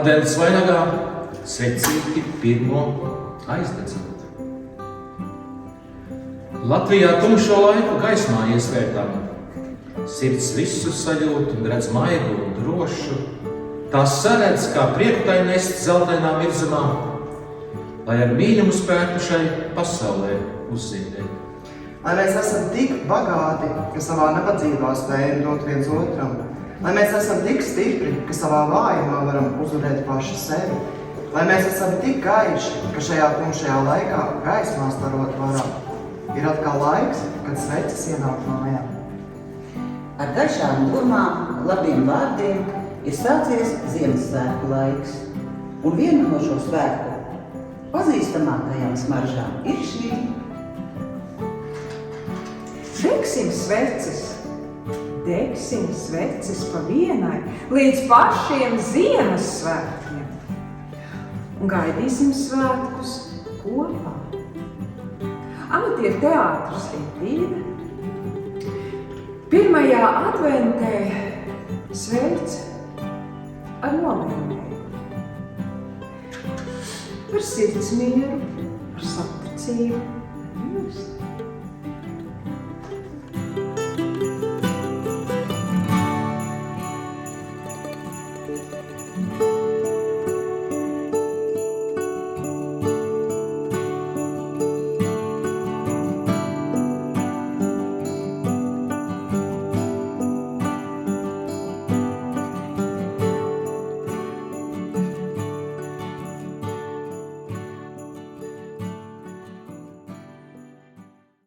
Advents vainagā secīgi pirmo aizdedzot. Latvijā tumšo laiku gaismā iesvērtam, sirds visu sajūt un redz maigu un drošu, tās saredz, kā prieku tai nest zeltainā virzamā, lai ar mīļumu spētu šai pasaulē uzzīmēt. Lai mēs esam tik bagāti, ka savā nabadzībā spējam dot viens otram, lai mēs esam tik stipri, ka savā vājumā varam uzvarēt paši sevi, lai mēs esam tik gaiši, ka šajā tumšajā laikā gaismā starot varam. Ir atkal laiks, kad sveces ienāk mājā. Ar gaišām domām, labiem vārdiem ir sācies Ziemassvētku laiks. Un viena no šo svētku pazīstamākajām smaržām ir šī. Degsim sveces pa vienai līdz pašiem Ziemassvētkiem. Un gaidīsim svētkus kopā. Amatieru teātris Intīve. Pirmajā adventē sveic ar novēlējumu. Par sirdsmieru, par saticību, mīlestību.